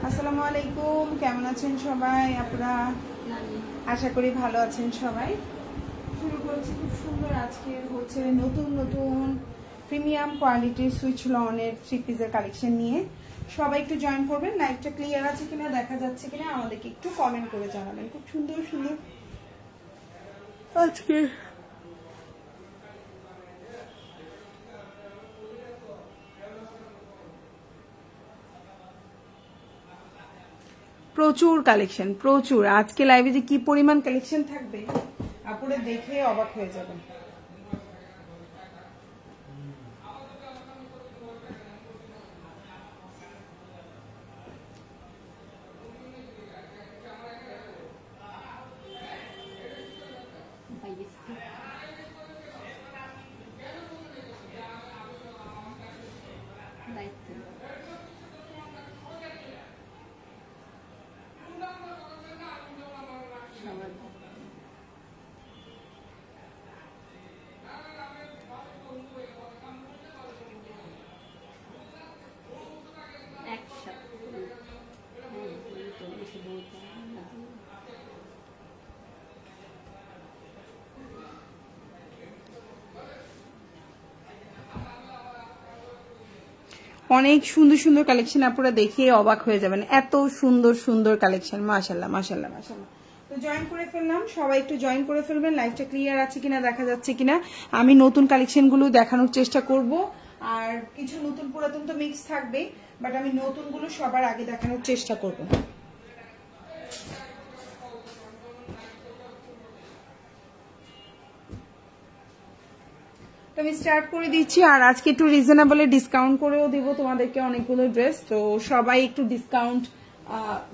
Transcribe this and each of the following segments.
আসসালামু আলাইকুম, কেমন আছেন সবাই? আপনারা আশা করি ভালো আছেন সবাই। শুরু করেছি খুব সুন্দর আজকে হচ্ছে নতুন নতুন প্রিমিয়াম কোয়ালিটির সুইচ লনের থ্রি পিসের কালেকশন নিয়ে। সবাই একটু জয়েন করবেন। লাইভটা ক্লিয়ার আছে কিনা, দেখা যাচ্ছে কিনা আমাদেরকে একটু কমেন্ট করে জানাবেন। খুব সুন্দর সুন্দর আজকে প্রচুর কালেকশন, প্রচুর। আজকে লাইভে যে কি পরিমাণ কালেকশন থাকবে আপনারা দেখে অবাক হয়ে যাবেন। অনেক সুন্দর সুন্দর কালেকশন, আপনারা দেখে অবাক হয়ে যাবেন। এত সুন্দর সুন্দর কালেকশন, মাশাআল্লাহ মাশাআল্লাহ মাশাআল্লাহ। তো জয়েন করে ফেললাম, সবাই একটু জয়েন করে ফেলবেন। লাইভটা ক্লিয়ার আছে কিনা, দেখা যাচ্ছে কিনা। আমি নতুন কালেকশনগুলো দেখানোর চেষ্টা করব, আর কিছু নতুন পুরাতন তো মিক্স থাকবে, বাট আমি নতুনগুলো সবার আগে দেখানোর চেষ্টা করব। আমি স্টার্ট করে দিচ্ছি, আর আজকে একটু রিজনেবলে ডিসকাউন্ট করেও দিব তোমাদেরকে অনেকগুলো ড্রেস। তো সবাই একটু ডিসকাউন্ট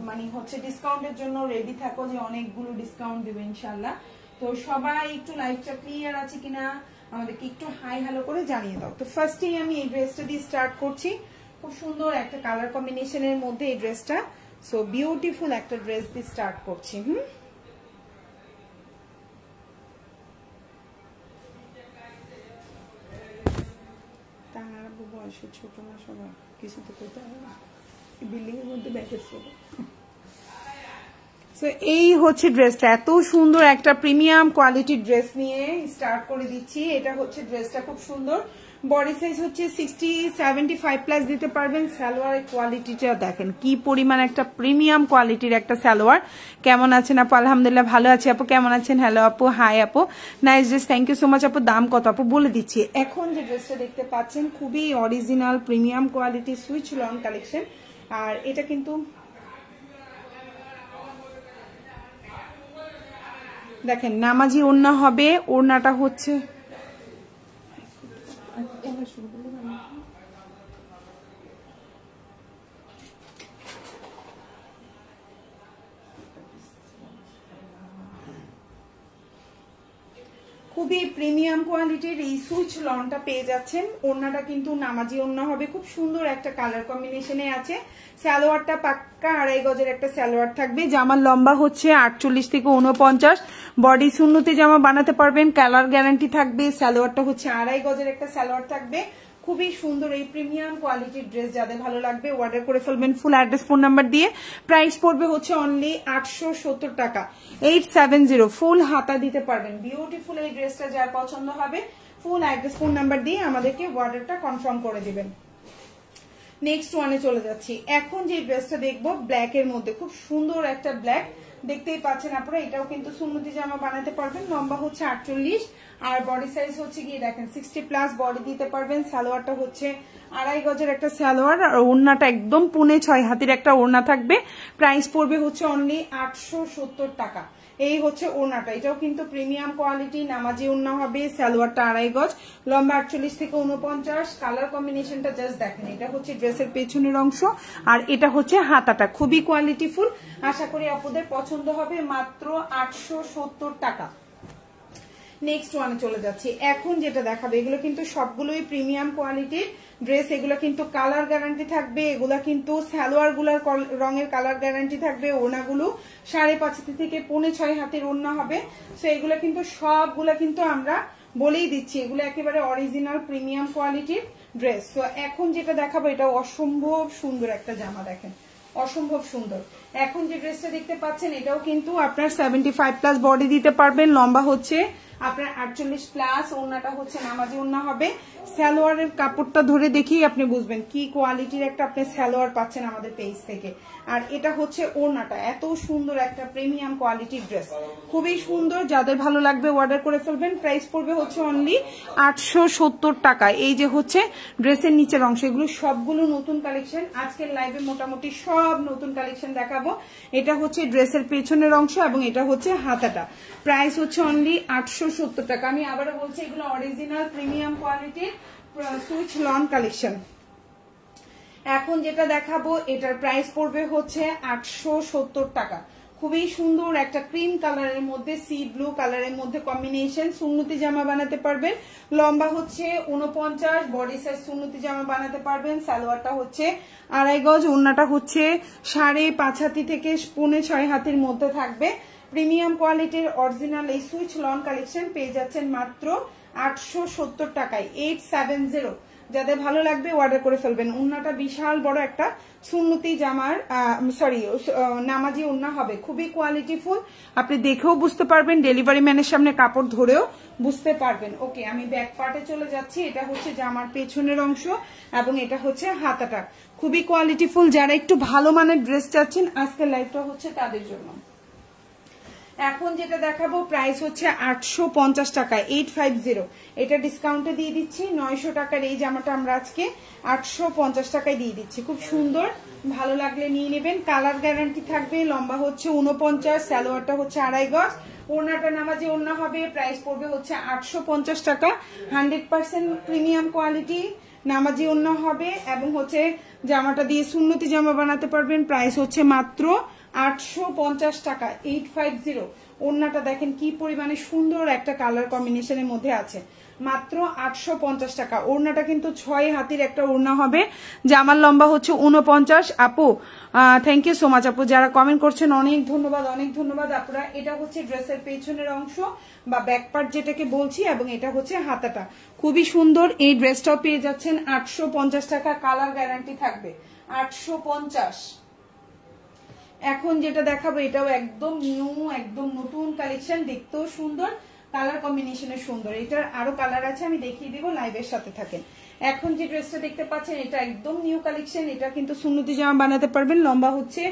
মানে হচ্ছে ডিসকাউন্টের জন্য রেডি থাকো, যে অনেকগুলো ডিসকাউন্ট দেবে ইনশাল্লাহ। তো সবাই একটু লাইভটা ক্লিয়ার আছে কিনা আমাদেরকে একটু হাই হ্যালো করে জানিয়ে দাও। তো ফার্স্টেই আমি এই ড্রেসটা দিয়ে স্টার্ট করছি। খুব সুন্দর একটা কালার কম্বিনেশনের মধ্যে এই ড্রেসটা, সো বিউটিফুল একটা ড্রেস দিয়ে স্টার্ট করছি। ছোট না, সবাই কিছু তো করতে হবে না, বিল্ডিং এর মধ্যে ব্যাকেজ করবো। সো এই হচ্ছে ড্রেসটা, এত সুন্দর একটা প্রিমিয়াম কোয়ালিটির ড্রেস নিয়ে স্টার্ট করে দিচ্ছি। এটা হচ্ছে ড্রেসটা, খুব সুন্দর। বডি সাইজ হচ্ছে 60-75+ দিতে পারবেন। সালোয়ারের কোয়ালিটিটা দেখেন কি পরিমাণ একটা প্রিমিয়াম কোয়ালিটির একটা সালোয়ার। কেমন আছেন আপু? আলহামদুলিল্লাহ ভালো আছি। আপু কেমন আছেন? হ্যালো আপু, হাই আপু, nice dress, thank you so much আপু। দাম কত আপু বলে দিচ্ছি। এখন যে ড্রেসটা দেখতে পাচ্ছেন খুবই অরিজিনাল প্রিমিয়াম কোয়ালিটির সুইচ লন কালেকশন, আর এটা কিন্তু দেখেন নামাজি ওড়না হবে। ওড়নাটা হচ্ছে খুবই প্রিমিয়াম কোয়ালিটির এই সুইচ লনটা পেয়ে যাচ্ছেন। ওড়নাটা কিন্তু নামাজি ওড়না হবে, খুব সুন্দর একটা কালার কম্বিনেশনে আছে। সালোয়ারটা পাক্কা 2.5 গজের একটা সালোয়ার থাকবে। জামার লম্বা হচ্ছে 48 থেকে 49। বডি সুন্নতি জামা বানাতে পারবেন, কালার গ্যারান্টি থাকবে। সালোয়ারটা হচ্ছে 2.5 গজের একটা সালোয়ার থাকবে। খুবই সুন্দর এই প্রিমিয়াম কোয়ালিটির ড্রেস যাদের ভালো লাগবে অর্ডার করে ফেলবেন ফুল অ্যাড্রেস ফোন নাম্বার দিয়ে। প্রাইস পড়বে হচ্ছে অনলি 870 টাকা, 870। ফুল হাতা দিতে পারবেন। বিউটিফুল এই ড্রেসটা যার পছন্দ হবে ফুল অ্যাড্রেস ফোন নাম্বার দিয়ে আমাদেরকে অর্ডারটা কনফার্ম করে দিবেন। নেক্সট ওয়ানে চলে যাচ্ছি। এখন যে ড্রেসটা দেখবো ব্ল্যাক এর মধ্যে, খুব সুন্দর একটা ব্ল্যাক, দেখতেই পাচ্ছেন আপনারা। এটাও কিন্তু সুন্নতি জামা বানাতে পারবেন। লম্বা হচ্ছে 48, আর বডি সাইজ হচ্ছে গিয়ে দেখেন 60+ বডি দিতে পারবেন। সালোয়ারটা হচ্ছে 2.5 গজের একটা সালোয়ার, আর ওড়নাটা একদম 6.5 হাতের একটা ওড়না থাকবে। প্রাইস পড়বে হচ্ছে অনলি 870 টাকা। এই হচ্ছে ওড়নাটা, এটাও কিন্তু প্রিমিয়াম কোয়ালিটি, নামাজি ওড়না হবে। সালোয়ারটা 2.5 গজ, লম্বা 48 থেকে 49। কালার কম্বিনেশনটা জাস্ট দেখেন। এটা হচ্ছে ড্রেসের পেছনের অংশ, আর এটা হচ্ছে হাতাটা। খুবই কোয়ালিটিফুল, আশা করি আপনাদের পছন্দ হবে। মাত্র 870 টাকা। নেক্সট ওয়ানে চলে যাচ্ছি। এখন যেটা দেখাবে এগুলো কিন্তু সবগুলোই প্রিমিয়াম কোয়ালিটির ড্রেস। এগুলো কিন্তু কালার গ্যারান্টি থাকবে। এগুলা কিন্তু সালোয়ার গুলার রঙের কালার গ্যারান্টি থাকবে। ওড়নাগুলো 5.5 থেকে 6.5 হাতের ওড়না হবে। তো এগুলো কিন্তু সবগুলা কিন্তু আমরা বলেই দিচ্ছি এগুলো একেবারে অরিজিনাল প্রিমিয়াম কোয়ালিটির ড্রেস। তো এখন যেটা দেখাবো এটা অসম্ভব সুন্দর একটা জামা, দেখেন অসম্ভব সুন্দর। এখন যে ড্রেসটা দেখতে পাচ্ছেন এটাও কিন্তু আপনার 75+ বডি দিতে পারবেন, লম্বা হচ্ছে আপনার 48+, ওড়নাটা হচ্ছে নামাজি ওড়না হবে। সালোয়ারের কাপড়টা ধরে দেখেই আপনি বুঝবেন কি কোয়ালিটির একটা আপনি সালোয়ার পাচ্ছেন আমাদের পেজ থেকে। আর এটা হচ্ছে ওড়নাটা, এত সুন্দর একটা প্রিমিয়াম কোয়ালিটির ড্রেস, খুবই সুন্দর। যাদের ভালো লাগবে অর্ডার করে ফেলবেন। প্রাইস পড়বে হচ্ছে অনলি 870 টাকা। এই যে হচ্ছে ড্রেসের নিচের অংশ, এগুলো সবগুলো নতুন কালেকশন। আজকের লাইভে মোটামুটি সব নতুন কালেকশন দেখাবো। এটা হচ্ছে ড্রেসের পেছনের অংশ এবং এটা হচ্ছে হাতাটা। প্রাইস হচ্ছে অনলি 870 টাকা। আমি আবারও বলছি এগুলো অরিজিনাল প্রিমিয়াম কোয়ালিটির সুইচ লন কালেকশন। এখন যেটা দেখাবো এটার প্রাইস পড়বে হচ্ছে 870 টাকা। খুবই সুন্দর একটা ক্রিম কালারের মধ্যে সি ব্লু কালারের মধ্যে কম্বিনেশন। সুন্নতি জামা বানাতে পারবেন, লম্বা হচ্ছে 49, বডি সাইজ সুন্নতি জামা বানাতে পারবেন। সালোয়ারটা হচ্ছে 2.5 গজ, ওড়নাটা হচ্ছে 5.5 হাতি থেকে 6.25 হাতির মধ্যে থাকবে। প্রিমিয়াম কোয়ালিটির অরিজিনাল এই সুইচ লন কালেকশন পেয়ে যাচ্ছেন মাত্র 870 টাকায়, 870। যাদের ভালো লাগবে অর্ডার করে ফেলবেন। ওড়নাটা বিশাল বড় একটা সুন্নতি জামার নামাজি ওড়না হবে, খুবই কোয়ালিটিফুল। আপনি দেখেও বুঝতে পারবেন, ডেলিভারি ম্যানের সামনে কাপড় ধরেও বুঝতে পারবেন। ওকে, আমি ব্যাক পার্টে চলে যাচ্ছি। এটা হচ্ছে জামার পেছনের অংশ এবং এটা হচ্ছে হাতাটা, খুবই কোয়ালিটিফুল। যারা একটু ভালো মানের ড্রেস চাচ্ছেন আজকের লাইভটা হচ্ছে তাদের জন্য। এখন যেটা দেখাবো প্রাইস হচ্ছে 850 টাকা, 850। এটা ডিসকাউন্টে দিয়ে দিচ্ছি 900 টাকার এই জামাটা আমরা আজকে 850 টাকায় দিয়ে দিচ্ছি। খুব সুন্দর, ভালো লাগলে নিয়ে নেবেন। কালার গ্যারান্টি থাকবে, লম্বা হচ্ছে 49, সালোয়ারটা হচ্ছে 2.5 গজ, ওড়নাটা নামাজি ওড়না হবে। প্রাইস পড়বে হচ্ছে 850 টাকা। 100% প্রিমিয়াম কোয়ালিটি নামাজি ওড়না হবে এবং হচ্ছে জামাটা দিয়ে সুন্নতি জামা বানাতে পারবেন। প্রাইস হচ্ছে মাত্র 850 টাকা, 850। ওড়নাটা দেখেন কি পরিমাণে সুন্দর একটা কালার কম্বিনেশনের মধ্যে আছে, মাত্র 850 টাকা। ওড়নাটা কিন্তু 6 হাতির একটা ওড়না হবে। জামার লম্বা হচ্ছে 49। আপু থ্যাংক ইউ সো মাচ আপু, যারা কমেন্ট করছেন অনেক ধন্যবাদ, অনেক ধন্যবাদ আপনারা। এটা হচ্ছে ড্রেসের পেছনের অংশ বা ব্যাক পার্ট যেটাকে বলছি এবং এটা হচ্ছে হাতাটা, খুবই সুন্দর। এই ড্রেসটাও পেয়ে যাচ্ছেন 850 টাকা, কালার গ্যারান্টি থাকবে 850। এখন যেটা দেখাবো এটাও একদম নিউ, একদম নতুন কালেকশন, দেখতেও সুন্দর, কালার কম্বিনেশনের সুন্দর। এটার আরো কালার আছে, আমি দেখিয়ে দিব, লাইভের সাথে থাকেন। এখন যে ড্রেসটা দেখতে পাচ্ছেন এটা একদম নিউ কালেকশন। এটা কিন্তু সুন্নতি জামা বানাতে পারবেন, লম্বা হচ্ছে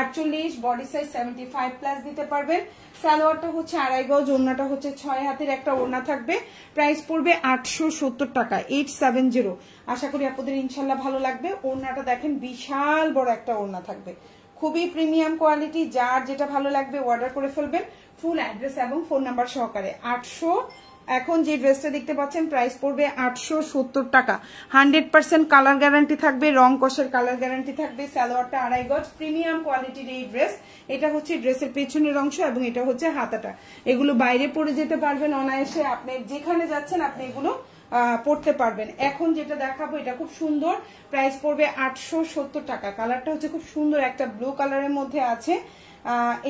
48, বডি সাইজ 75+ দিতে পারবেন। সালোয়ারটা হচ্ছে 2.5 গজ, ওড়নাটা হচ্ছে 6 হাতের একটা ওড়না থাকবে। প্রাইস পড়বে 870 টাকা, 870। আশা করি আপনাদের ইনশাল্লাহ ভালো লাগবে। ওড়নাটা দেখেন বিশাল বড় একটা ওড়না থাকবে, খুবই প্রিমিয়াম কোয়ালিটি। যার যেটা ভালো লাগবে অর্ডার করে ফেলবেন, ফুল অ্যাড্রেস এবং ফোন নাম্বার সহকারে। 800। এখন যে ড্রেসটা দেখতে পাচ্ছেন প্রাইস পড়বে 870 টাকা। 100% কালার গ্যারান্টি থাকবে, রং কষের কালার গ্যারান্টি থাকবে। সালোয়ারটা 2.5 গজ, প্রিমিয়াম কোয়ালিটির এই ড্রেস। এটা হচ্ছে ড্রেসের পেছনের অংশ এবং এটা হচ্ছে হাতাটা। এগুলো বাইরে পরে যেতে পারবেন অনায়াসে, আপনি যেখানে যাচ্ছেন আপনি এগুলো পড়তে পারবেন। এখন যেটা দেখাবো এটা খুব সুন্দর, প্রাইস পড়বে 870 টাকা। কালারটা হচ্ছে খুব সুন্দর, একটা ব্লু কালারের মধ্যে আছে।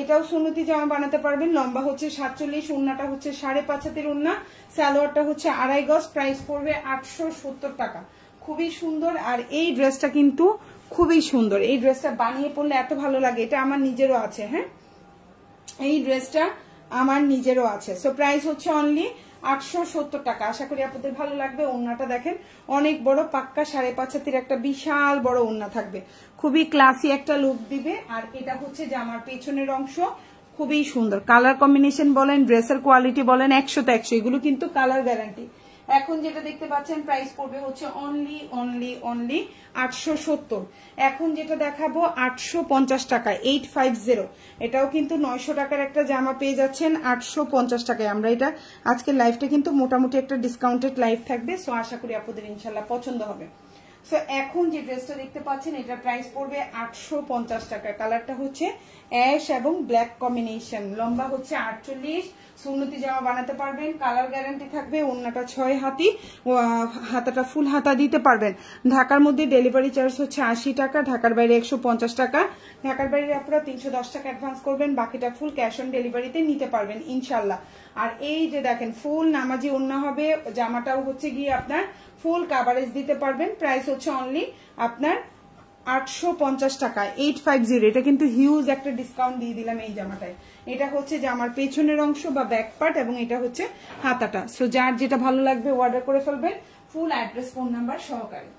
এটাও সুন্নতি জামা বানাতে পারবেন, লম্বা হচ্ছে 47, ওড়নাটা হচ্ছে 5.5 হাতের ওড়না, সালোয়ারটা হচ্ছে 2.5 গজ। প্রাইস পড়বে 870 টাকা, খুবই সুন্দর। আর এই ড্রেসটা কিন্তু খুবই সুন্দর, এই ড্রেসটা বানিয়ে পড়লে এত ভালো লাগে। এটা আমার নিজেরও আছে, হ্যাঁ এই ড্রেসটা আমার নিজেরও আছে। সো প্রাইস হচ্ছে অনলি 870 টাকা। আশা করি আপনাদের ভালো লাগবে। ওড়নাটা দেখেন অনেক বড়, পাক্কা 5.5 হাতের একটা বিশাল বড় ওড়না থাকবে, খুবই ক্লাসি একটা লুক দিবে। আর এটা হচ্ছে জামার পেছনের অংশ, খুবই সুন্দর। কালার কম্বিনেশন বলেন, ড্রেসের কোয়ালিটি বলেন, 100তে 100। এগুলো কিন্তু কালার গ্যারান্টি। এখন যেটা দেখতে পাচ্ছেন প্রাইস পড়বে হচ্ছে অনলি 870। এখন যেটা দেখাবো 850 টাকা, 850। এটাও কিন্তু 900 টাকার একটা জামা পেয়ে যাচ্ছেন 850 টাকায়। আমরা এটা আজকের লাইভটা কিন্তু মোটামুটি একটা ডিসকাউন্টেড লাইভ থাকবে। সো আশা করি আপনাদের ইনশাল্লাহ পছন্দ হবে। সো এখন যে ড্রেসটা দেখতে পাচ্ছেন এটার প্রাইস পড়বে 850 টাকা। কালারটা হচ্ছে অ্যাশ এবং ব্ল্যাক কম্বিনেশন, লম্বা হচ্ছে 48, সুন্নতি জামা বানাতে পারবেন, কালার গ্যারান্টি থাকবে, ওড়নাটা 6 হাতি, হাতাটা ফুল হাতা দিতে পারবেন। ঢাকার মধ্যে ডেলিভারি চার্জ হচ্ছে 80 টাকা, ঢাকার বাইরে 150 টাকা। ঢাকার বাইরে আপনারা 310 টাকা অ্যাডভান্স করবেন, বাকিটা ফুল ক্যাশ অন ডেলিভারিতে নিতে পারবেন ইনশাল্লাহ। আর এই যে দেখেন ফুল নামাজি ওড়না হবে, জামাটাও হচ্ছে গিয়ে আপনার ফুল কাভারেজ দিতে পারবেন। প্রাইস হচ্ছে অনলি আপনার 850 টাকা, 850। এটা কিন্তু হিউজ একটা ডিসকাউন্ট দিয়ে দিলাম এই জামাটায়। এটা হচ্ছে জামার পেছনের অংশ বা ব্যাক পার্ট, এবং এটা হচ্ছে হাতাটা। সো যার যেটা ভালো লাগবে অর্ডার করে ফেলবেন ফুল অ্যাড্রেস ফোন নাম্বার সহকারে।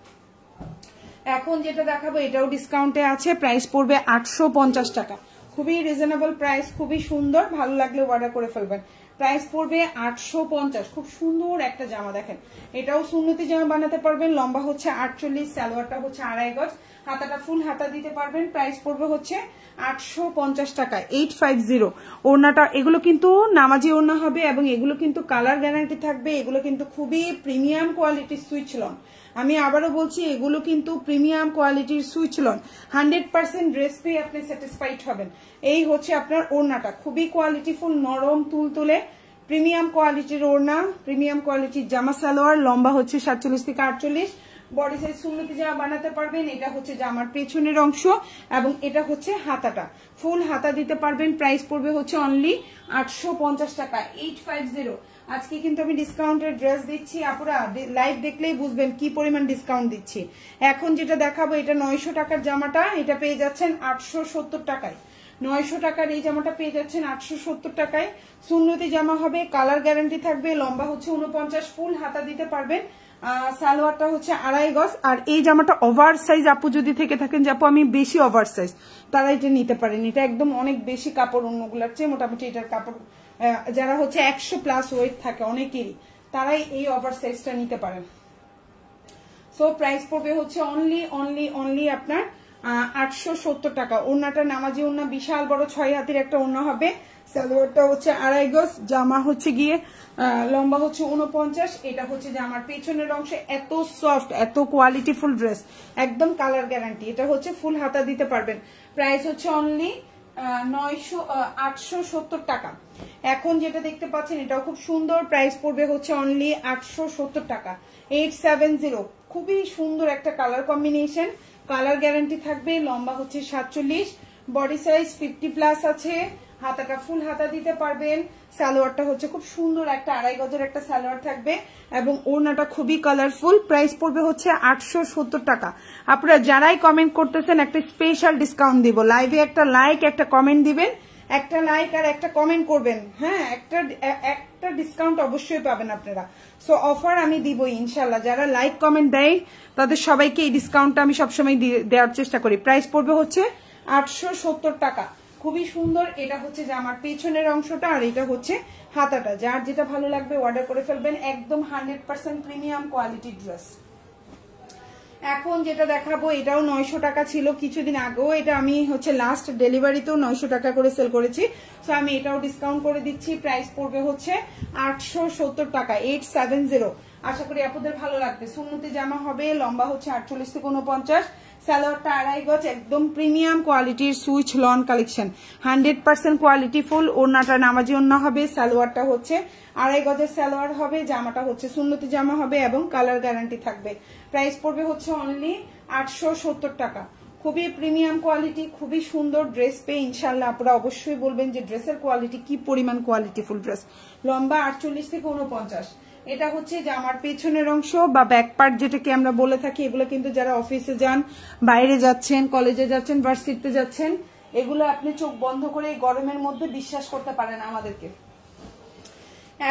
এখন যেটা দেখাবো এটাও ডিসকাউন্টে আছে, প্রাইস পড়বে 850 টাকা। খুবই রিজনেবল প্রাইস, খুবই সুন্দর, ভালো লাগলে অর্ডার করে ফেলবেন। প্রাইস পড়বে 850। খুব সুন্দর একটা জামা দেখেন, এটাও সুন্নতি জামা বানাতে পারবেন। লম্বা হচ্ছে 48, সালোয়ারটা হচ্ছে 2.5 গজ, হাতাটা ফুল হাতা দিতে পারবেন। প্রাইস পড়বে হচ্ছে 850 টাকা, 850। ওড়নাটা এগুলো কিন্তু নামাজি ওড়না হবে, এবং এগুলো কিন্তু কালার গ্যারান্টি থাকবে। এগুলো কিন্তু খুবই প্রিমিয়াম কোয়ালিটির সুইচ লন। আমি আবারও বলছি, এগুলো কিন্তু প্রিমিয়াম কোয়ালিটির সুইচ লন। 100% ড্রেস পেয়ে আপনি স্যাটিসফাইড হবেন। এই হচ্ছে আপনার ওড়নাটা, খুবই কোয়ালিটিফুল, নরম তুলতুলে প্রিমিয়াম কোয়ালিটির ওড়না, প্রিমিয়াম কোয়ালিটির জামা সালোয়ার। লম্বা হচ্ছে 47 থেকে 48, বডি সাইজ সুন্নতি জামা বানাতে পারবেন। এটা হচ্ছে জামার পেছনের অংশ, এবং এটা হচ্ছে হাতাটা ফুল হাতা দিতে পারবেন। প্রাইস পড়বে হচ্ছে অনলি 850 টাকা, 850। আজকে কিন্তু আমি ডিসকাউন্টের ড্রেস দিচ্ছি, আপুরা লাইভ দেখলেই বুঝবেন কি পরিমাণ ডিসকাউন্ট দিচ্ছি। এখন যেটা দেখাবো এটা 900 টাকার জামাটা, এটা পেয়ে যাচ্ছেন 870 টাকায়। 900 টাকার এই জামাটা পেয়ে যাচ্ছেন 870 টাকায়। সুন্নতি জামা হবে, কালার গ্যারান্টি থাকবে, লম্বা হচ্ছে 49, ফুল হাতা দিতে পারবেন। সালোয়ারটা হচ্ছে 2.5 গজ। আর এই জামাটা ওভার সাইজ আপু যদি থেকে থাকেন, যে আপু আমি বেশি ওভার সাইজ, তারা এটা নিতে পারেন। এটা একদম অনেক বেশি কাপড় অন্যগুলোর চেয়ে, মোটামুটি এটার কাপড় যারা হচ্ছে 100+ ওয়েট থাকে অনেকেরই, তারাই এই ওভার সাইজটা নিতে পারেন। সো প্রাইস পড়বে হচ্ছে অনলি আপনার 870 টাকা। ওড়নাটা নামাজি ওড়না, বিশাল বড় 6 হাতের একটা ওড়না হবে। সালোয়ারটা হচ্ছে 2.5 গজ, জামা হচ্ছে গিয়ে লম্বা হচ্ছে 49। এটা হচ্ছে জামার পেছনের অংশে, এত সফট, এত কোয়ালিটিফুল ড্রেস, একদম কালার গ্যারান্টি। এটা হচ্ছে ফুল হাতা দিতে পারবেন। প্রাইস হচ্ছে অনলি 870 টাকা। এখন যেটা দেখতে পাচ্ছেন এটাও খুব সুন্দর, প্রাইস পড়বে হচ্ছে অনলি 870 টাকা, 870। খুবই সুন্দর একটা কালার কম্বিনেশন, কালার গ্যারান্টি থাকবে। লম্বা হচ্ছে 47, বডি সাইজ 50+ আছে, হাতাটা ফুল হাতা দিতে পারবেন। সালোয়ারটা হচ্ছে খুব সুন্দর একটা 2.5 গজের একটা সালোয়ার থাকবে, এবং ওড়নাটা খুবই কালারফুল। প্রাইস পড়বে হচ্ছে 870 টাকা। আপনারা যারাই কমেন্ট করতেছেন একটা স্পেশাল ডিসকাউন্ট দিব। লাইভে একটা লাইক, একটা কমেন্ট দিবেন, একটা লাইক আর একটা কমেন্ট করবেন, হ্যাঁ, একটা ডিসকাউন্ট অবশ্যই পাবেন আপনারা। সো অফার আমি দিব ইনশাল্লাহ। যারা লাইক কমেন্ট দেয় তাদের সবাইকে এই ডিসকাউন্টটা আমি সবসময় দেওয়ার চেষ্টা করি। প্রাইস পড়বে হচ্ছে 870 টাকা। খুবই সুন্দর। এটা হচ্ছে জামার পেছনের অংশটা, আর এটা হচ্ছে হাতাটা। যার যেটা ভালো লাগবে অর্ডার করে ফেলবেন, একদম 100% প্রিমিয়াম কোয়ালিটির ড্রেস। এখন যেটা দেখাবো এটাও 900 টাকা ছিল কিছুদিন আগেও, এটা আমি হচ্ছে লাস্ট ডেলিভারিতেও 900 টাকা করে সেল করেছি। সো আমি এটাও ডিসকাউন্ট করে দিচ্ছি, প্রাইস পড়বে হচ্ছে 870 টাকা, 870। আশা করি আপনাদের ভালো লাগবে। সুন্নতি জামা হবে, লম্বা হচ্ছে 48 থেকে 49, সালোয়ারটা 2.5 গজ, একদম প্রিমিয়াম কোয়ালিটির switch loan collection, 100% quality full. ওড়নাটা নামাজি ওড়না হবে, সালোয়ারটা হচ্ছে 2.5 গজের সালোয়ার হবে, জামাটা হচ্ছে সুন্নতি জামা হবে, এবং কালার গ্যারান্টি থাকবে। প্রাইস পড়বে হচ্ছে অনলি 870 টাকা। খুবই প্রিমিয়াম কোয়ালিটি, খুবই সুন্দর ড্রেস পেয়ে ইনশাল্লাহ আপনারা অবশ্যই বলবেন যে ড্রেসের কোয়ালিটি কি পরিমাণ কোয়ালিটিফুল ড্রেস। লম্বা 48 থেকে 49। এটা হচ্ছে জামার পেছনের অংশ বা ব্যাক পার্ট যেটাকে আমরা বলে থাকি। এগুলো কিন্তু যারা অফিসে যান, বাইরে যাচ্ছেন, কলেজে যাচ্ছেন, ভার্সিটিতে যাচ্ছেন, এগুলো আপনি চোখ বন্ধ করে গরমের মধ্যে বিশ্বাস করতে পারেন আমাদেরকে।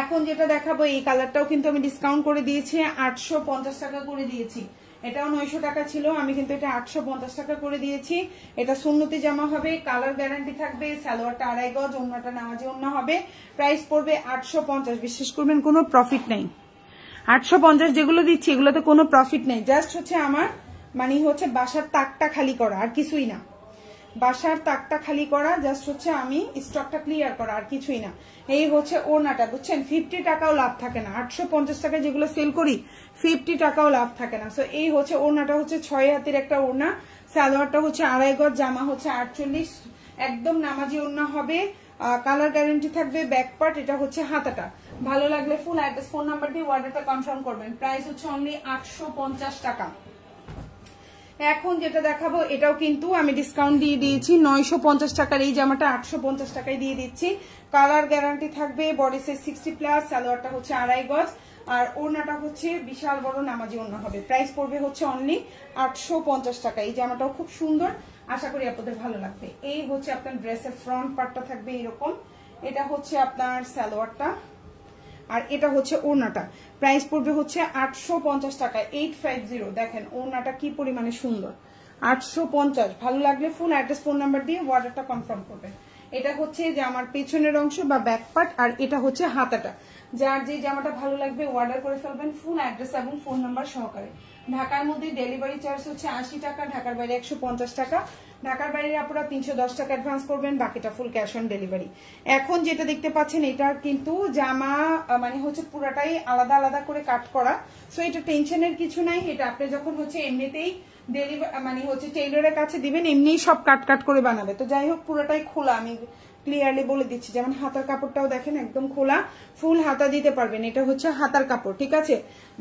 এখন যেটা দেখাবো এই কালারটাও কিন্তু আমি ডিসকাউন্ট করে দিয়েছি, 850 টাকা করে দিয়েছি। এটাও 900 টাকা ছিল, আমি কিন্তু এটা 850 টাকা করে দিয়েছি। এটা সুন্নতি জামা হবে, কালার গ্যারান্টি থাকবে, সালোয়ারটা 2.5 গজ, ওড়নাটা নামাজি ওড়না হবে। প্রাইস পড়বে 850। বিশ্বাস করবেন কোনো প্রফিট নেই। 850 যেগুলো দিচ্ছি এগুলোতে কোনো প্রফিট নেই, জাস্ট হচ্ছে আমার মানে হচ্ছে বাসার তাকটা খালি করা, আর কিছুই না। বাসার তাকটা খালি করা, জাস্ট হচ্ছে আমি স্টকটা ক্লিয়ার করা, আর কিছুই না। এই হচ্ছে ওড়নাটা, বুঝছেন, 50 টাকাও লাভ থাকে না। 850 টাকা যেগুলো সেল করি 50 টাকাও লাভ থাকে না। সো এই হচ্ছে ওড়নাটা, হচ্ছে 6 হাতের একটা ওড়না, সালোয়ারটা হচ্ছে 2.5 গজ, জামা হচ্ছে 48, একদম নামাজি ওড়না হবে। কালার গ্যারান্টি থাকবে। ব্যাক পার্ট, এটা হচ্ছে হাতাটা। ভালো লাগলে ফুল অ্যাড্রেস ফোন নাম্বার দিয়ে অর্ডারটা কনফার্ম করবেন। প্রাইস হচ্ছে অনলি 850 টাকা। এখন যেটা দেখাবো এটাও কিন্তু আমি ডিসকাউন্ট দিয়ে দিয়েছি, 950 টাকার এই জামাটা 850 টাকায় দিয়ে দিচ্ছি। কালার গ্যারান্টি থাকবে, বডি সাইজ 60+, সালোয়ারটা হচ্ছে 2.5 গজ, আর ওড়নাটা হচ্ছে বিশাল বড় নামাজি ওড়না হবে। প্রাইস পড়বে হচ্ছে অনলি 850 টাকা। এই জামাটাও খুব সুন্দর, আশা করি আপনাদের ভালো লাগবে। এই হচ্ছে আপনার ড্রেসের ফ্রন্ট পার্টটা থাকবে এরকম, এটা হচ্ছে আপনার সালোয়ারটা, আর এটা হচ্ছে ওড়নাটা। প্রাইস পড়বে হচ্ছে 850 টাকা, 850। দেখেন ওড়নাটা কি পরিমাণে সুন্দর, 850। ভালো লাগলে ফুল অ্যাড্রেস ফোন নাম্বার দিয়ে অর্ডারটা কনফার্ম করবেন। এটা হচ্ছে জামার পেছনের অংশ বা ব্যাক পার্ট, আর এটা হচ্ছে হাতাটা। যার যে জামাটা ভালো লাগবে অর্ডার করে ফেলবেন ফুল অ্যাড্রেস এবং ফোন নাম্বার সহকারে। ঢাকার মধ্যে ডেলিভারি চার্জ হচ্ছে 80 টাকা, ঢাকার বাইরে 150 টাকা। ঢাকার বাইরে আপনারা 310 টাকা অ্যাডভান্স করবেন, বাকিটা ফুল ক্যাশ অন ডেলিভারি। এখন যেটা দেখতে পাচ্ছেন এটা কিন্তু জামা মানে হচ্ছে পুরাটাই আলাদা আলাদা করে কাট করা, সো এটা টেনশনের কিছু নাই। এটা আপনি যখন হচ্ছে এমনিতেই ডেলিভারি মানে হচ্ছে টেইলরের কাছে দিবেন, এমনিই সব কাট কাট করে বানাবে। তো যাই হোক পুরোটাই খোলা, আমি ক্লিয়ারলি বলে দিচ্ছি। যেমন হাতার কাপড়টাও দেখেন একদম খোলা, ফুল হাতা দিতে পারবেন। এটা হচ্ছে হাতার কাপড়, ঠিক আছে।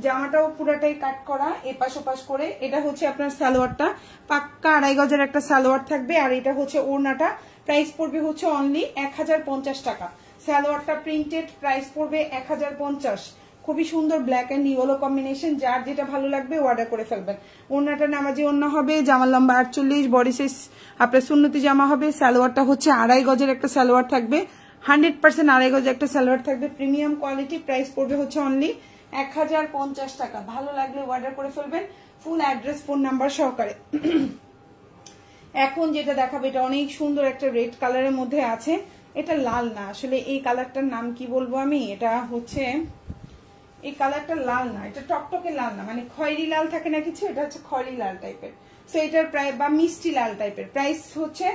জামাটাও পুরোটাই কাট করা এপাশ ওপাশ করে। এটা হচ্ছে আপনার সালোয়ারটা, পাক্কা 2.5 গজের একটা সালোয়ার থাকবে, আর এটা হচ্ছে ওড়নাটা। প্রাইস পড়বে হচ্ছে অনলি 1050 টাকা। সালোয়ারটা প্রিন্টেড, প্রাইস পড়বে 1050। খুবই সুন্দর ব্ল্যাক এন্ড ইয়েলো কম্বিনেশন, যার যেটা ভালো লাগবে অর্ডার করে ফেলবেন। ওড়নাটা নামাজি ওড়না হবে, জামার লম্বা 48, বডি সাইজ আপনার সুন্নতি জামা হবে। সালোয়ারটা হচ্ছে 2.5 গজের একটা সালোয়ার থাকবে, 100% 2.5 গজের একটা সালোয়ার থাকবে, প্রিমিয়াম কোয়ালিটি। প্রাইস পড়বে হচ্ছে অনলি 1050 টাকা। ভালো লাগলে অর্ডার করে ফেলবেন ফুল অ্যাড্রেস ফোন নাম্বার সহকারে। এখন যেটা দেখাবে এটা অনেক সুন্দর একটা রেড কালারের মধ্যে আছে। এটা লাল না, আসলে এই কালারটার নাম কি বলবো আমি, এটা হচ্ছে এই কালারটা লাল না, এটা টকটকে লাল না, মানে খয়েরি লাল থাকে না কিছু, এটা হচ্ছে খয়েরি লাল টাইপের। সো এটার প্রায় বা মিষ্টি লাল টাইপের। প্রাইস হচ্ছে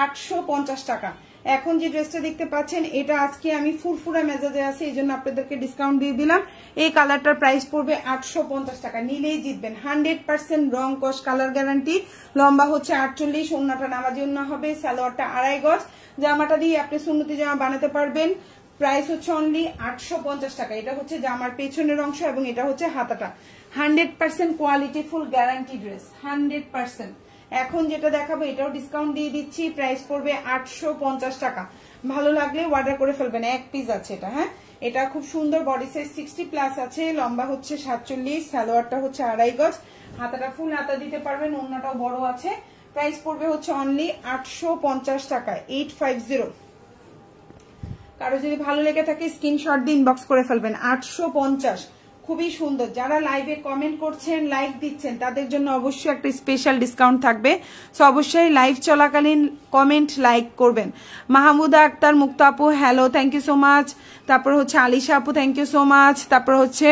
850 টাকা। এখন যে ড্রেসটা দেখতে পাচ্ছেন এটা আজকে আমি ফুরফুরা মেজাজে আছে, এই জন্য আপনাদেরকে ডিসকাউন্ট দিয়ে দিলাম। এই কালারটার প্রাইস পড়বে 850 টাকা। নিলেই জিতবেন, 100% রং কস কালার গ্যারান্টি। লম্বা হচ্ছে 48, ওড়নাটা নামাজি ওড়না হবে, সালোয়ারটা 2.5 গজ। জামাটা দিয়ে আপনি সুন্নতি জামা বানাতে পারবেন। প্রাইস হচ্ছে অনলি 850 টাকা। এটা হচ্ছে জামার পেছনের অংশ এবং এটা হচ্ছে হাতাটা। 100% কোয়ালিটি ফুল গ্যারান্টি ড্রেস, 100%। এখন যেটা দেখাবো এটাও ডিসকাউন্ট দিয়ে দিচ্ছি, প্রাইস পড়বে 850 টাকা। ভালো লাগলে অর্ডার করে ফেলবেন, এক পিস আছে এটা। হ্যাঁ, এটা খুব সুন্দর, বডি সাইজ 60+ আছে, লম্বা হচ্ছে 47, সালোয়ারটা হচ্ছে 2.5 গজ, হাতাটা ফুল হাতা দিতে পারবেন, ওড়নাটাও বড় আছে। প্রাইস পড়বে হচ্ছে অনলি 850 টাকা, 850। কারো যদি ভালো লেগে থাকে স্ক্রিনশট দিয়ে ইনবক্স করে ফেলবেন। 850, খুবই সুন্দর। যারা লাইভে কমেন্ট করছেন, লাইক দিচ্ছেন, তাদের জন্য অবশ্যই একটা স্পেশাল ডিসকাউন্ট থাকবে। সো অবশ্যই লাইভ চলাকালীন কমেন্ট লাইক করবেন। মাহমুদা আক্তার মুক্তা আপু, hello, thank you so much. তারপর হচ্ছে আলিশা আপু, থ্যাংক ইউ সো মাচ। তারপর হচ্ছে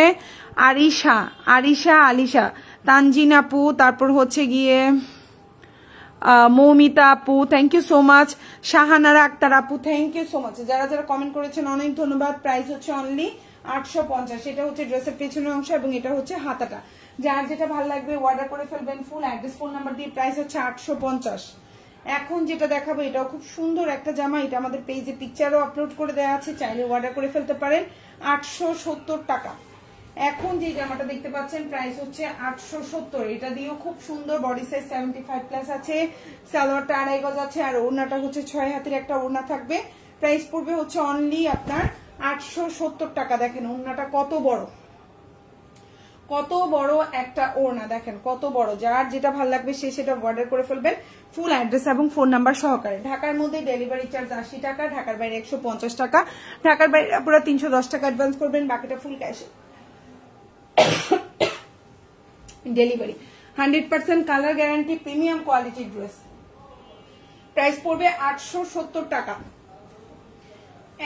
আলিশা, তানজিন আপু, তারপর হচ্ছে গিয়ে মৌমিতা আপু, thank you so much. Shahanara Akter আপু, থ্যাংক ইউ সো মাচ। যারা যারা কমেন্ট করেছেন অনেক ধন্যবাদ। প্রাইস হচ্ছে অনলি 850। এটা হচ্ছে ড্রেসের পেছনের অংশ এবং এটা হচ্ছে হাতাটা। যার যেটা ভালো লাগবে অর্ডার করে ফেলবেন ফুল অ্যাড্রেস ফোন নাম্বার দিয়ে। প্রাইস হচ্ছে 850। এখন যেটা দেখাবো এটাও খুব সুন্দর একটা জামা, এটা আমাদের পেজে পিকচারও আপলোড করে দেওয়া আছে, চাইলে অর্ডার করে ফেলতে পারেন। 870 টাকা। এখন যে জামাটা দেখতে পাচ্ছেন প্রাইস হচ্ছে 870। এটা দিয়েও খুব সুন্দর, বডি সাইজ 75+ আছে, সালোয়ারটা 2.5 গজ আছে, আর ওড়নাটা হচ্ছে 6 হাতের একটা ওড়না থাকবে। প্রাইস পড়বে হচ্ছে অনলি আপনার 870 টাকা। দেখেন ওড়নাটা কত বড়, কত বড় একটা ওড়না, দেখেন কত বড়। যার যেটা ভালো লাগবে সে সেটা অর্ডার করে ফেলবেন ফুল অ্যাড্রেস এবং ফোন নাম্বার সহকারে। ঢাকার মধ্যে ডেলিভারি চার্জ 80 টাকা, ঢাকার বাইরে 150 টাকা। ঢাকার বাইরে আপনারা 310 টাকা অ্যাডভান্স করবেন, বাকিটা ফুল ক্যাশে ডেলিভারি। 100% কালার গ্যারান্টি, প্রিমিয়াম কোয়ালিটির ড্রেস। প্রাইস পড়বে 870 টাকা।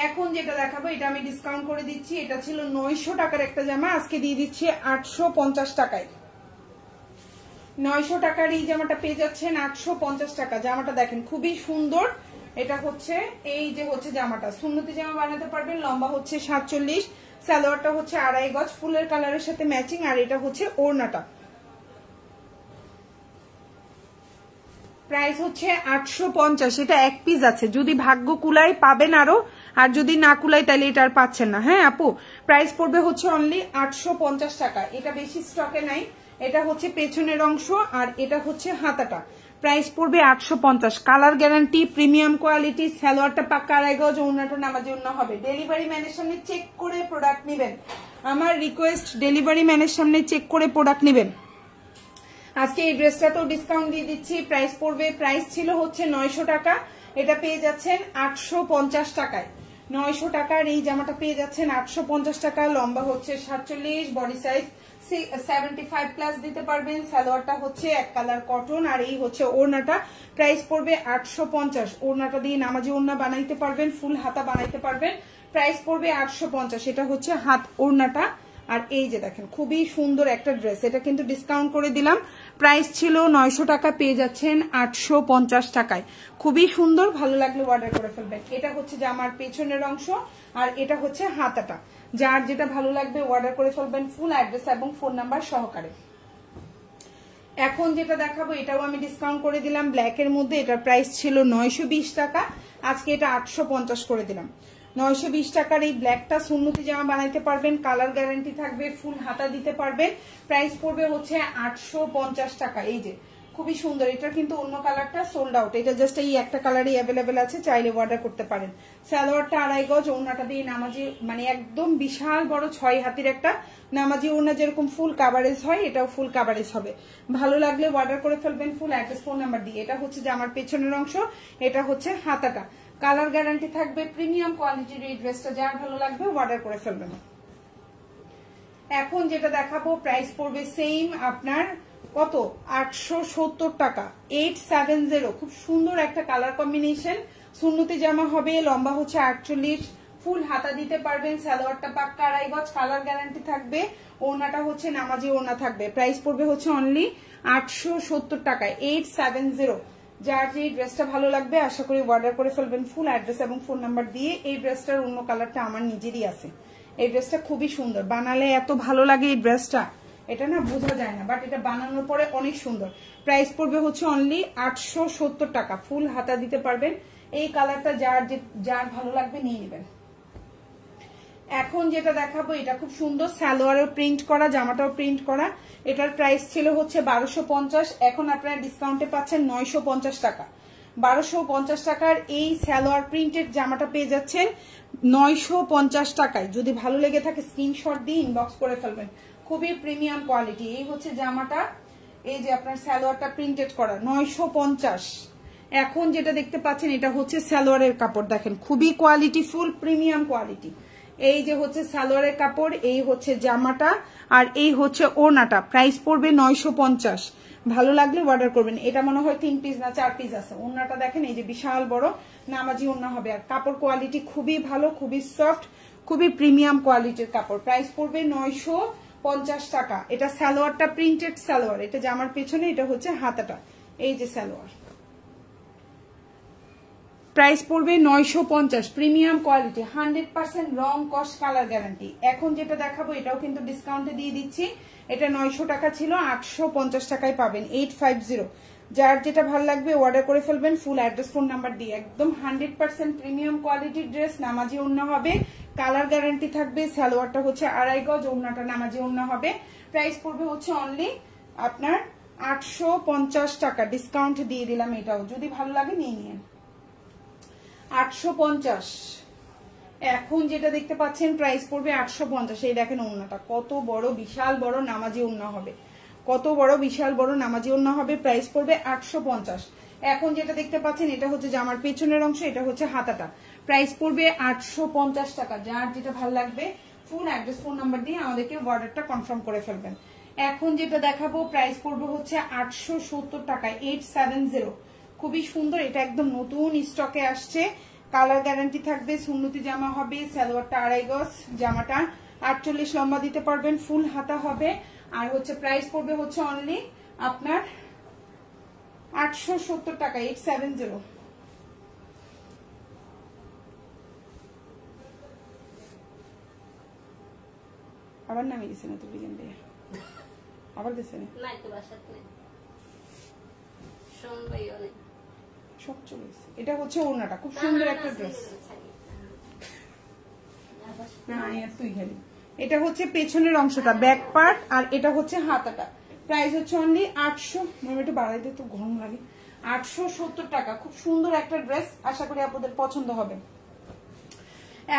এখন যেটা দেখাবো এটা আমি ডিসকাউন্ট করে দিচ্ছি, এটা ছিল 900 টাকার একটা জামা, আজকে দিয়ে দিচ্ছি 850 টাকায়। 900 টাকার এই জামাটা পেয়ে যাচ্ছেন 850 টাকা। জামাটা দেখেন খুবই সুন্দর। এটা হচ্ছে এই যে হচ্ছে জামাটা সুন্নতি জামা বানাতে পারবেন, লম্বা হচ্ছে 47, সালোয়ারটা হচ্ছে 2.5 গজ, ফুলের কালারের সাথে ম্যাচিং, আর এটা হচ্ছে ওড়নাটা। প্রাইস হচ্ছে 850, এটা এক পিস আছে, যদি ভাগ্য কুলাই পাবেন আরো, আর যদি না কুলাই তাহলে এটা আর পাচ্ছেন না। হ্যাঁ আপু, প্রাইস পড়বে হচ্ছে অনলি 850 টাকা। এটা বেশি স্টকে নাই, এটা হচ্ছে পেছনের অংশ আর এটা হচ্ছে হাতাটা। প্রাইস পড়বে 850, কালার গ্যারান্টি, প্রিমিয়াম কোয়ালিটি, সালোয়ারটা পাক্কা আড়াই গজ, ওড়নাটা নামাজি ওড়না হবে। ডেলিভারি ম্যানের সামনে চেক করে প্রোডাক্ট নেবেন, আমার রিকোয়েস্ট, ডেলিভারি ম্যানের সামনে চেক করে প্রোডাক্ট নেবেন। আজকে এই ড্রেসটা তো ডিসকাউন্ট দিয়ে দিচ্ছি, প্রাইস পড়বে, প্রাইস ছিল হচ্ছে 900 টাকা, এটা পেয়ে যাচ্ছেন 850 টাকায়। 900 টাকার এই জামাটা পেয়ে যাচ্ছেন 850 টাকা। লম্বা হচ্ছে 47, বডি সাইজ 75+ দিতে পারবেন। সালোয়ারটা হচ্ছে এক কালার কটন আর এই হচ্ছে ওড়নাটা। প্রাইস পড়বে 850। ওড়নাটা দিয়ে নামাজি ওড়না বানাইতে পারবেন, ফুল হাতা বানাইতে পারবেন। প্রাইস পড়বে 850। এটা হচ্ছে হাত ওড়নাটা। আর এই যে দেখেন খুবই সুন্দর একটা ড্রেস, এটা কিন্তু ডিসকাউন্ট করে দিলাম, প্রাইস ছিল 900 টাকা, পেয়ে যাচ্ছেন 850 টাকায়। খুবই সুন্দর, ভালো লাগলে অর্ডার করে ফেলবেন। এটা হচ্ছে যে আমার পেছনের অংশ আর এটা হচ্ছে হাতাটা, যার যেটা ভালো লাগবে অর্ডার করে ফেলবেন, ফুল অ্যাড্রেস এবং ফোন নাম্বার সহকারে। এখন যেটা দেখাবো এটাও আমি ডিসকাউন্ট করে দিলাম, ব্ল্যাকের মধ্যে, এটার প্রাইস ছিল 920 টাকা, আজকে এটা 850 করে দিলাম। 920 টাকার এই ব্ল্যাকটা সুন্নতি জামা বানাইতে পারবেন, কালার গ্যারান্টি থাকবে, ফুল হাতা দিতে পারবেন। প্রাইস পড়বে হচ্ছে 850 টাকা। এই যে খুবই সুন্দর, এটা কিন্তু অন্য কালারটা সোল্ড আউট, এটা জাস্ট এই একটা কালারই অ্যাভেলেবেল আছে, চাইলে অর্ডার করতে পারেন। সালোয়ারটা আড়াই গজ, ওড়নাটা দিয়ে নামাজি, মানে একদম বিশাল বড় 6 হাতের একটা নামাজি ওড়না, যেরকম ফুল কাভারেজ হয় এটাও ফুল কাভারেজ হবে। ভালো লাগলে অর্ডার করে ফেলবেন, ফুল অ্যাড্রেস ফোন নাম্বার দিয়ে। এটা হচ্ছে যে আমার পেছনের অংশ, এটা হচ্ছে হাতাটা, কালার গ্যারান্টি থাকবে, প্রিমিয়াম কোয়ালিটির এই ড্রেসটা যার ভালো লাগবে অর্ডার করে ফেলবেন। এখন যেটা দেখাবো প্রাইস পড়বে সেম আপনার কত, 870 টাকা, 870। খুব সুন্দর একটা কালার কম্বিনেশন, সুন্নতি জামা হবে, লম্বা হচ্ছে 48, ফুল হাতা দিতে পারবেন, সালোয়ারটা পাক্কা আড়াই গজ, কালার গ্যারান্টি থাকবে, ওড়নাটা হচ্ছে নামাজি ওড়না থাকবে। প্রাইস পড়বে হচ্ছে অনলি 870 টাকায়, 870। যার যে ড্রেসটা ভালো লাগবে আশা করি অর্ডার করে ফেলবেন, ফুল অ্যাড্রেস এবং ফোন নাম্বার দিয়ে। এই ড্রেসটার অন্য কালারটা আমার নিজেরই আছে, এই ড্রেসটা খুবই সুন্দর, বানালে এত ভালো লাগে এই ড্রেসটা, এটা না বোঝা যায় না, বাট এটা বানানোর পরে অনেক সুন্দর। প্রাইস পড়বে হচ্ছে অনলি 870 টাকা, ফুল হাতা দিতে পারবেন। এই কালারটা যার ভালো লাগবে নিয়ে নেবেন। এখন যেটা দেখাবো এটা খুব সুন্দর, সালোয়ারও প্রিন্ট করা, জামাটাও প্রিন্ট করা, এটার প্রাইস ছিল হচ্ছে 1250, এখন আপনারা ডিসকাউন্টে পাচ্ছেন 950 টাকা। 1250 টাকার এই সালোয়ার প্রিন্টেড জামাটা পেয়ে যাচ্ছেন 950 টাকায়। যদি ভালো লেগে থাকে স্ক্রিনশট দিয়ে ইনবক্স করে ফেলবেন, খুবই প্রিমিয়াম কোয়ালিটি। এই হচ্ছে জামাটা, এই যে আপনার সালোয়ারটা প্রিন্টেড করা, 950। এখন যেটা দেখতে পাচ্ছেন এটা হচ্ছে সালোয়ারের কাপড়, দেখেন খুবই কোয়ালিটি ফুল, প্রিমিয়াম কোয়ালিটি। এই যে হচ্ছে সালোয়ারের কাপড়, এই হচ্ছে জামাটা আর এই হচ্ছে ওড়নাটা। প্রাইস পড়বে 950। ভালো লাগলে অর্ডার করবেন। এটা মনে হয় 3 পিস না 4 পিস আছে। ওড়নাটা দেখেন, এই যে বিশাল বড় নামাজি ওড়না হবে, আর কাপড় কোয়ালিটি খুবই ভালো, খুবই সফট, খুবই প্রিমিয়াম কোয়ালিটির কাপড়। প্রাইস পড়বে 950 টাকা। এটা সালোয়ারটা প্রিন্টেড সালোয়ার, এটা জামার পেছনে, এটা হচ্ছে হাতাটা, এই যে সালোয়ার। প্রাইস পড়বে 950, প্রিমিয়াম কোয়ালিটি, 100% রং কস কালার গ্যারান্টি। এখন যেটা দেখাবো এটাও কিন্তু ডিসকাউন্টে দিয়ে দিচ্ছি, এটা 900 টাকা ছিল, 850 টাকায় পাবেন, 850। যার যেটা ভালো লাগবে অর্ডার করে ফেলবেন, ফুল অ্যাড্রেস ফোন নাম্বার দিয়ে। একদম 100% প্রিমিয়াম কোয়ালিটির ড্রেস, নামাজি ওড়না হবে, কালার গ্যারান্টি থাকবে, সালোয়ারটা হচ্ছে আড়াই গজ, ওড়নাটা নামাজি ওড়না হবে। প্রাইস পড়বে হচ্ছে অনলি আপনার 850 টাকা, ডিসকাউন্ট দিয়ে দিলাম এটাও, যদি ভালো লাগে নিয়ে নিন। 850। এখন যেটা দেখতে পাচ্ছেন প্রাইস পড়বে 850। এই দেখেন ওড়নাটা কত বড়, বিশাল বড় নামাজি ওড়না হবে, কত বড় বিশাল বড় নামাজি ওড়না হবে। প্রাইস পড়বে 850। এখন যেটা দেখতে পাচ্ছেন এটা হচ্ছে জামার পেছনের অংশ, এটা হচ্ছে হাতাটা। প্রাইস পড়বে 850 টাকা। যার যেটা ভালো লাগবে ফুল অ্যাড্রেস ফোন নাম্বার দিয়ে আমাদেরকে অর্ডারটা কনফার্ম করে ফেলবেন। এখন যেটা দেখাবো প্রাইস পড়বে হচ্ছে 870 টাকায়, 870। খুবই সুন্দর, এটা একদম নতুন স্টকে আসছে, কালার গ্যারান্টি থাকবে, সুন্নতি জামা হবে, সালোয়ারটা আড়াই গজ, জামাটা 48 লম্বা দিতে পারবেন, ফুল হাতা হবে। আর হচ্ছে প্রাইস পড়বে হচ্ছে অনলি আপনার 870 টাকা, 870। আবার নামিয়ে দিছে না তো বিজন দিয়ে, আবার দিছে না। সব চলে এসেছে। এটা হচ্ছে ওড়নাটা, খুব সুন্দর একটা ড্রেস। তুই খালি এটা হচ্ছে পেছনের অংশটা, ব্যাক পার্ট, আর এটা হচ্ছে হাতাটা। প্রাইস হচ্ছে অনলি 800, একটু বাড়াই দিতে তো গরম লাগে, 870 টাকা। খুব সুন্দর একটা ড্রেস, আশা করি আপনাদের পছন্দ হবে।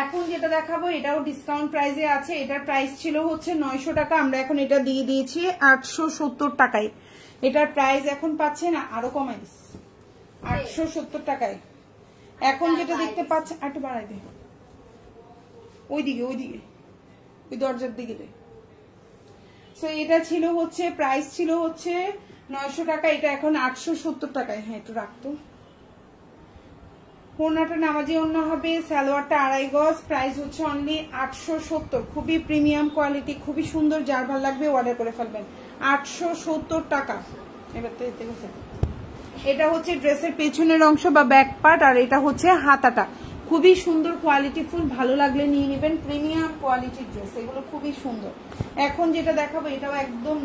এখন যেটা দেখাবো এটাও ডিসকাউন্ট প্রাইসে আছে। এটার প্রাইস ছিল হচ্ছে 900 টাকা, আমরা এখন এটা দিয়ে দিয়েছি 870 টাকায়। এটার প্রাইস এখন পাচ্ছে না, আরো কমাই দিস, 870 টাকায়। এখন যেটা দেখতে পাচ্ছে, একটু বাড়াই দে, ওইদিকে ওই দরজার দিকে দে। সো এটা ছিল হচ্ছে, প্রাইস ছিল হচ্ছে 900 টাকা, এটা এখন 870 টাকায়। হ্যাঁ একটু রাখতো। ওড়নাটা নামাজি ওড়না হবে, সালোয়ারটা 2.5 গজ, প্রাইস হচ্ছে অনলি 870। খুবই প্রিমিয়াম কোয়ালিটি, খুবই সুন্দর, যার ভালো লাগবে অর্ডার করে ফেলবেন। 870 টাকা। এবার তো এটা হচ্ছে ড্রেসের পেছনের অংশ বা ব্যাক পার্ট, আর এটা হচ্ছে হাতাটা। খুবই সুন্দর কোয়ালিটি ফুল, ভালো লাগলে নিয়ে নেবেন। প্রিমিয়াম কোয়ালিটির ড্রেস, এগুলো খুবই সুন্দর। এখন যেটা দেখাবো এটাও একদম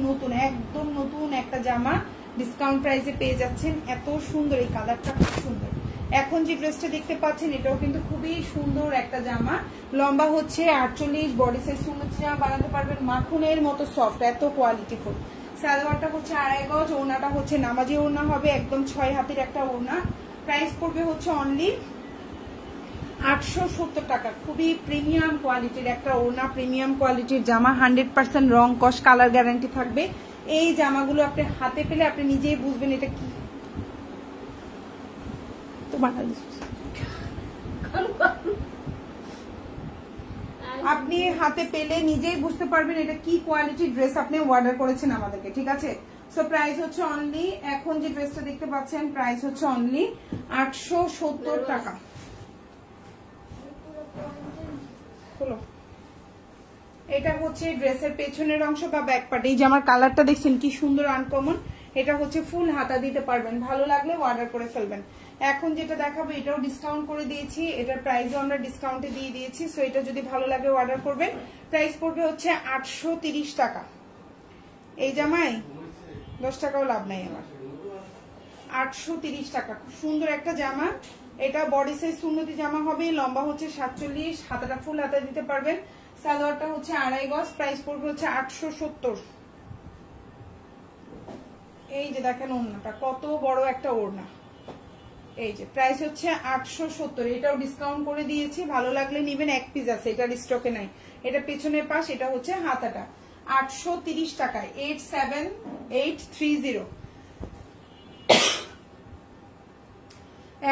নতুন একটা জামা, ডিসকাউন্ট প্রাইসে পেয়ে যাচ্ছেন। এত সুন্দর, এই কালারটা খুব সুন্দর। এখন যে ড্রেসটা দেখতে পাচ্ছেন এটাও কিন্তু খুবই সুন্দর একটা জামা, লম্বা হচ্ছে 48, বডি সাইজ সুন্দর জামা বানাতে পারবেন, মাখনের মতো সফট, এত কোয়ালিটি ফুল। সালোয়ারটা হচ্ছে 2.5 গজ, ওড়নাটা হচ্ছে নামাজি ওড়না হবে, একদম 6 হাতের একটা ওড়না। প্রাইস পড়বে হচ্ছে অনলি 870 টাকা। খুবই প্রিমিয়াম কোয়ালিটির একটা ওড়না, প্রিমিয়াম কোয়ালিটির জামা, 100% রং কস কালার গ্যারান্টি থাকবে। এই জামাগুলো আপনি হাতে পেলে আপনি নিজেই বুঝবেন এটা কি। তো আপনি হাতে পেলে নিজেই বুঝতে পারবেন এটা কি কোয়ালিটির ড্রেস আপনি অর্ডার করেছেন আমাদেরকে, ঠিক আছে। সো প্রাইস হচ্ছে অনলি, এখন যে ড্রেসটা দেখতে পাচ্ছেন প্রাইস হচ্ছে অনলি 870 টাকা। এটা হচ্ছে ড্রেসের পেছনের অংশ বা ব্যাক পার্ট। এই যে আমার কালারটা দেখছেন কি সুন্দর, আনকমন। এটা হচ্ছে ফুল হাতা দিতে পারবেন, ভালো লাগলে অর্ডার করে ফেলবেন। এখন যেটা দেখাবো এটাও ডিসকাউন্ট করে দিয়েছি, এটার প্রাইসও আমরা ডিসকাউন্টে দিয়ে দিয়েছি। সো এটা যদি ভালো লাগে অর্ডার করবেন। প্রাইস পড়বে হচ্ছে 830 টাকা। এই জামাই 10 টাকাও লাভ নাই আমার, 830 টাকা। খুব সুন্দর একটা জামা, এটা বডি সাইজ সুন্নতি জামা হবে, লম্বা হচ্ছে 47, হাতাটা ফুল হাতা দিতে পারবেন। সালোয়ারটা হচ্ছে 2.5 গজ, প্রাইস পড়বে হচ্ছে 870। এই যে দেখেন ওড়নাটা কত বড় একটা ওড়না, এই যে প্রাইস হচ্ছে 870। এটাও ডিসকাউন্ট করে দিয়েছি, ভালো লাগলে নিবেন, এক পিস আছে, এটার স্টকে নাই। এটা পেছনের পাশ, এটা হচ্ছে হাতাটা, 830 টাকায়, 87830।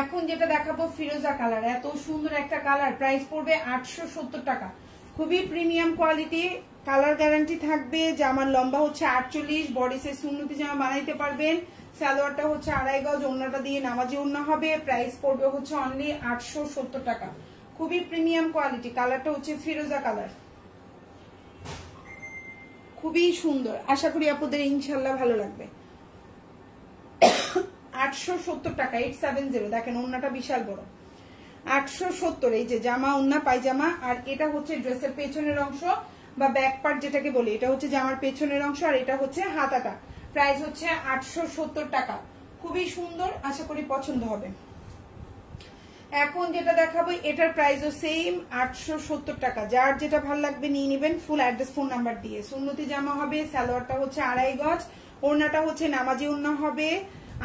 এখন যেটা দেখাবো ফিরোজা কালার, এত সুন্দর একটা কালার, প্রাইস পড়বে 870 টাকা। খুবই প্রিমিয়াম কোয়ালিটি, কালার গ্যারান্টি থাকবে। জামার লম্বা হচ্ছে 48, বডি সাইজ সুন্নতি জামা বানাইতে পারবেন। সালোয়ারটা হচ্ছে 2.5 গজ, ওড়নাটা দিয়ে নামাজি ওড়না হবে। প্রাইস পড়বে হচ্ছে অনলি 870 টাকা। খুবই প্রিমিয়াম কোয়ালিটি, কালারটা হচ্ছে ফিরোজা কালার, খুবই সুন্দর। আশা করি আপনাদের ইনশাল্লাহ ভালো লাগবে। 870 টাকা, 870। দেখেন ওড়নাটা বিশাল বড়, 870। এই যে জামা, ওড়না, পায়জামা। আর এটা হচ্ছে ড্রেসের পেছনের অংশ বা ব্যাক পার্ট যেটাকে বলি, এটা হচ্ছে জামার পেছনের অংশ, আর এটা হচ্ছে হাতাটা। প্রাইস হচ্ছে 870 টাকা। খুবই সুন্দর, আশা করি পছন্দ হবে। এখন যেটা দেখাবো এটার প্রাইসও সেম 870 টাকা। যার যেটা ভালো লাগবে নিয়ে নেবেন, ফুল অ্যাড্রেস ফোন নাম্বার দিয়ে। সুন্নতি জামা হবে, সালোয়ারটা হচ্ছে 2.5 গজ, ওড়নাটা হচ্ছে নামাজি ওড়না হবে,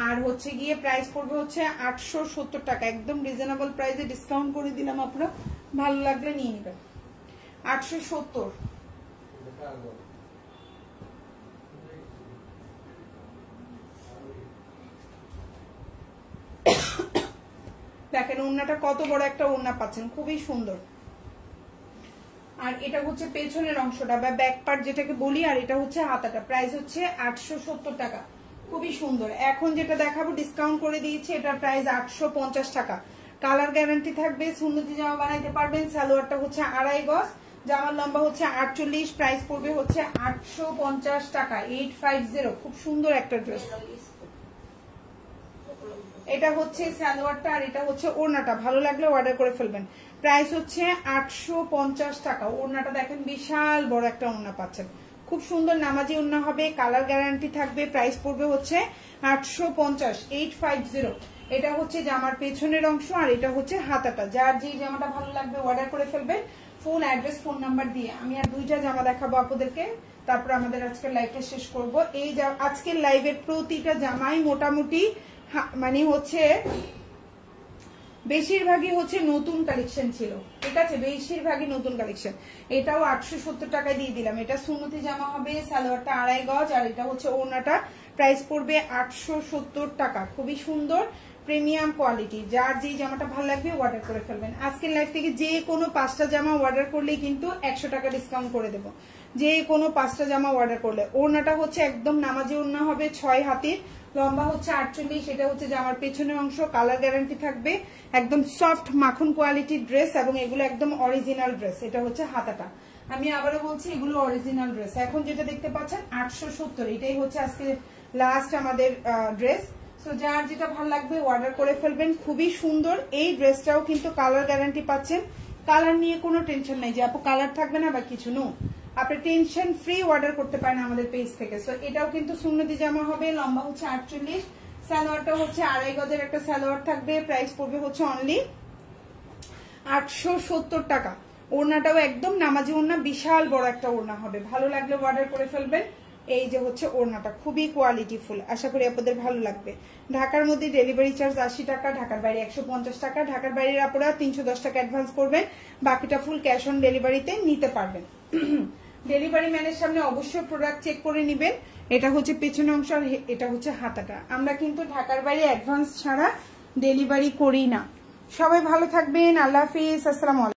আর হচ্ছে গিয়ে প্রাইস পড়বে হচ্ছে 870 টাকা। একদম রিজনেবল প্রাইসে ডিসকাউন্ট করে দিলাম, আপনারা ভালো লাগলে নিয়ে নেবেন। 870। দেখেন ওড়নাটা কত বড় একটা ওড়না পাচ্ছেন, খুবই সুন্দর। আর এটা হচ্ছে পেছনের অংশটা বা ব্যাক পার্ট যেটাকে বলি, আর এটা হচ্ছে হাতাটা। প্রাইস হচ্ছে 870 টাকা, খুবই সুন্দর। এখন যেটা দেখাবো ডিসকাউন্ট করে দিয়েছি, এটার প্রাইস 850 টাকা। কালার গ্যারান্টি থাকবে, সুন্নতি জামা বানাইতে পারবেন। সালোয়ারটা হচ্ছে 2.5 গজ, জামার লম্বা হচ্ছে 48, প্রাইস পড়বে হচ্ছে 850 টাকা, 850। খুব সুন্দর একটা ড্রেস। এটা হচ্ছে সালোয়ারটা, আর এটা হচ্ছে ওড়নাটা, ভালো লাগলে অর্ডার করে ফেলবেন। প্রাইস হচ্ছে 850 টাকা। ওড়নাটা দেখেন বিশাল বড় একটা ওড়না পাচ্ছেন, খুব সুন্দর নামাজি ওড়না হবে, কালার গ্যারান্টি থাকবে, প্রাইস পড়বে হচ্ছে 850, 850। এটা হচ্ছে জামার পেছনের অংশ আর এটা হচ্ছে হাতাটা। যার যে জামাটা ভালো লাগবে অর্ডার করে ফেলবেন ফুল অ্যাড্রেস ফোন নাম্বার দিয়ে। আমি আর দুইটা জামা দেখাবো আপনাদেরকে, তারপর আমাদের আজকের লাইভটা শেষ করব। এই আজকের লাইভের প্রতিটা জামাই মোটামুটি মানে হচ্ছে বেশিরভাগই হচ্ছে নতুন কালেকশন ছিল, ঠিক আছে, বেশিরভাগই নতুন কালেকশন। এটাও 870 টাকায় দিয়ে দিলাম। এটা সুন্নতি জামা হবে, সালোয়ারটা 2.5 গজ আর এটা হচ্ছে ওড়নাটা, প্রাইস পড়বে 870 টাকা। খুবই সুন্দর প্রিমিয়াম কোয়ালিটি। যার যে জামাটা ভালো লাগবে অর্ডার করে ফেলবেন। আজকের লাইভ থেকে যে কোনো 5টা জামা অর্ডার করলেই কিন্তু 100 টাকা ডিসকাউন্ট করে দেবো, যে কোনো 5টা জামা অর্ডার করলে। ওড়নাটা হচ্ছে একদম নামাজি ওড়না হবে, 6 হাতের, লম্বা হচ্ছে 48। এটা হচ্ছে জামার পেছনের অংশ, কালার গ্যারান্টি থাকবে, একদম সফট মাখন কোয়ালিটির ড্রেস এবং এগুলো একদম অরিজিনাল ড্রেস। এটা হচ্ছে হাতাটা, আমি আবারও বলছি এগুলো অরিজিনাল ড্রেস। এখন যেটা দেখতে পাচ্ছেন 870, এটাই হচ্ছে আজকে লাস্ট আমাদের ড্রেস। সো যার যেটা ভালো লাগবে অর্ডার করে ফেলবেন। খুবই সুন্দর এই ড্রেসটাও কিন্তু কালার গ্যারান্টি পাচ্ছেন, কালার নিয়ে কোনো টেনশন নাই যে আপু কালার থাকবে না বা কিছু। নো, আপনি টেনশন ফ্রি অর্ডার করতে পারেন আমাদের পেজ থেকে। সো এটাও কিন্তু সুন্নতি জামা হবে, লম্বা হচ্ছে 48, সালোয়ারটা হচ্ছে 2.5 গজের একটা সালোয়ার থাকবে, প্রাইস পড়বে হচ্ছে অনলি 870 টাকা। ওড়নাটাও একদম নামাজি ওড়না, বিশাল বড় একটা ওড়না হবে। ভালো লাগলে অর্ডার করে ফেলবেন। এই যে হচ্ছে ওড়নাটা খুবই কোয়ালিটিফুল, আশা করি আপনাদের ভালো লাগবে। ঢাকার মধ্যে ডেলিভারি চার্জ 80 টাকা, ঢাকার বাইরে 150 টাকা। ঢাকার বাইরের আপনারা 310 টাকা অ্যাডভান্স করবেন, বাকিটা ফুল ক্যাশ অন ডেলিভারিতে নিতে পারবেন। ডেলিভারি ম্যানের সামনে অবশ্যই প্রোডাক্ট চেক করে নেবেন। এটা হচ্ছে পেছনের অংশ আর এটা হচ্ছে হাতাটা। আমরা কিন্তু ঢাকার বাইরে অ্যাডভান্স ছাড়া ডেলিভারি করি না। সবাই ভালো থাকবেন, আল্লাহ হাফিজ, আসসালামু আলাইকুম।